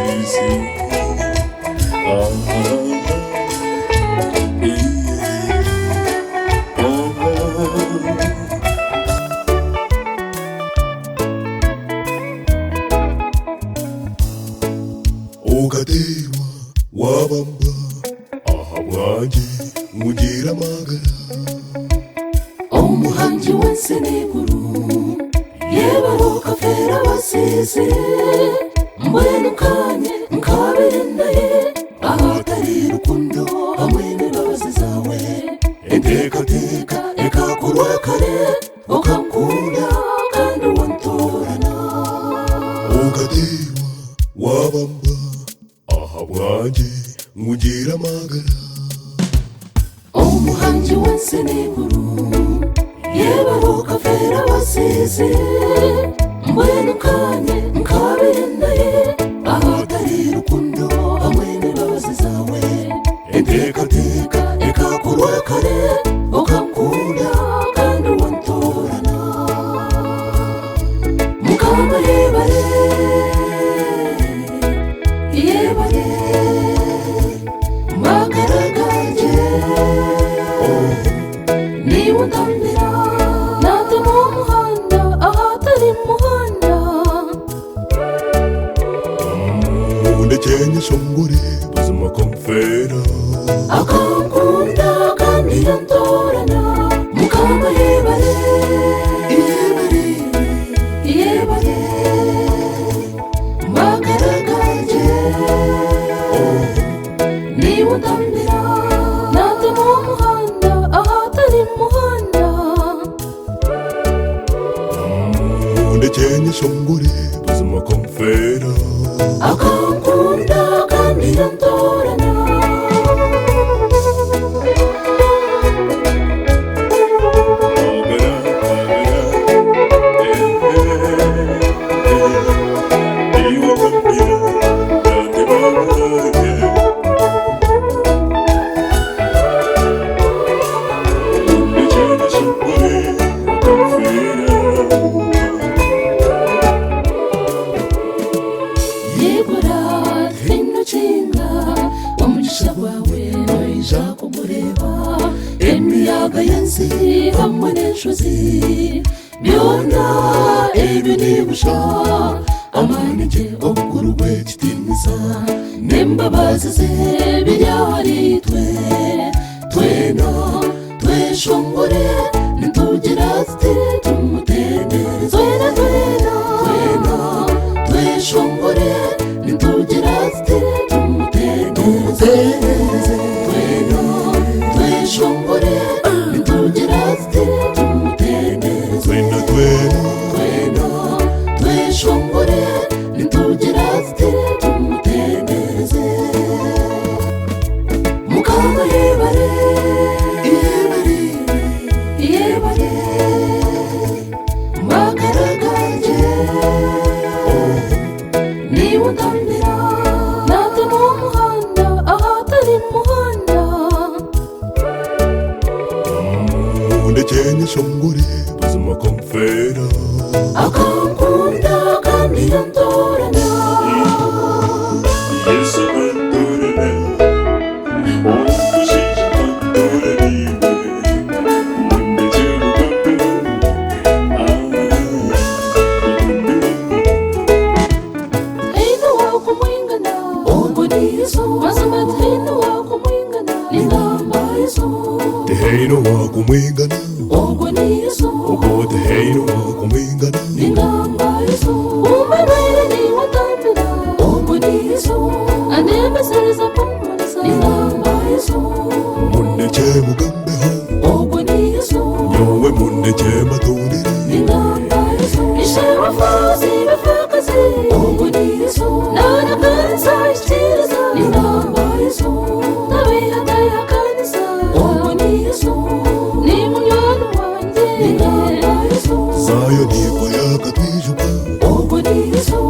wasizi. Ugadewa wabamba ahabwanjye mugira amagara. Umuhanzi wese n'iguru yebaruka fera basize mbwenukanye nkabirendaye ahatari rukundo hamwe n'imbabazi zawe entekateka ekakurwa kare ukankunda kandi wantorana. Ugadewa wabamba ahabwanjye mugira amagara. Umuhanzi wese n'iguru yebaruka fera basize mbwenukanye nkabirendaye ahatari rukundo hamwe n'imbabazi zawe entekateka ekakurwa kare ukankunda kandi wantorana. Mukama yebare yebare magara ganje niba undambira nate mu muhanda ahatari muhanda. Undekenya shongore buzima komfera Akankunda kandi yantorana. Mukama yebare yebare yebare magara ganje niba undambira nate mu muhanda ahatari muhanda. Undekenya shongore buzima komfera Akankunda kandi yantorana. Yegura fino chinga omugisha gwawe noija kumureba emiyaga y'ensi hamwe n'enshozi byona ebyo nibusha amanike obukuru bw'ekitiniisa n'embabazi ze biri ahari twena tweshongore nitugira tuti tumutendereze twena tweshongore nitugira tuti tumutendereze twena tweshongore nitugira tuti tumutendereze twena tweshongore nitugira tuti tumutendereze. Mukama yebare yebare yebare magara ganje niba undambira nate mu muhanda ahatari muhanda. Undekenya shongore buzima komfera Akankunda kandi yantorana. Yesu antorana omushije antoraniwe mundekera Hino wako mwingana ubwo nizo mazamata hino wako mwingana ingamba izo Teheino wakumwingana ubwo nizo Ogo teheino wakumwingana ingamba izo umubere ni watambira ubwo nizo anembesereza pumulisa ingamba izo Mundeke mugambeho ubwo nizo nyowe mundeke matonere ingamba izo ishewa fazi befakazi ubwo nizo nana kanisa ishitiriza ingamba izo nabihadaya kanisa ubwo nizo ni munywana wanjye ingamba izo Zayo niko yakatwijuka ubwo nizo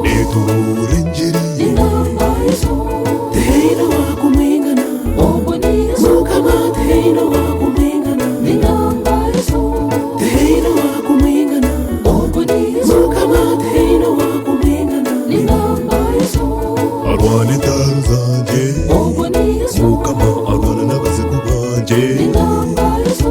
Niture njiri ingamba izo Teheino wakumwingana ubwo nizo Mukama teheino wakumwingana ingamba izo Teheino wakumwingana ubwo nizo Mukama teheino wakumwingana ingamba izo ingaro zanjye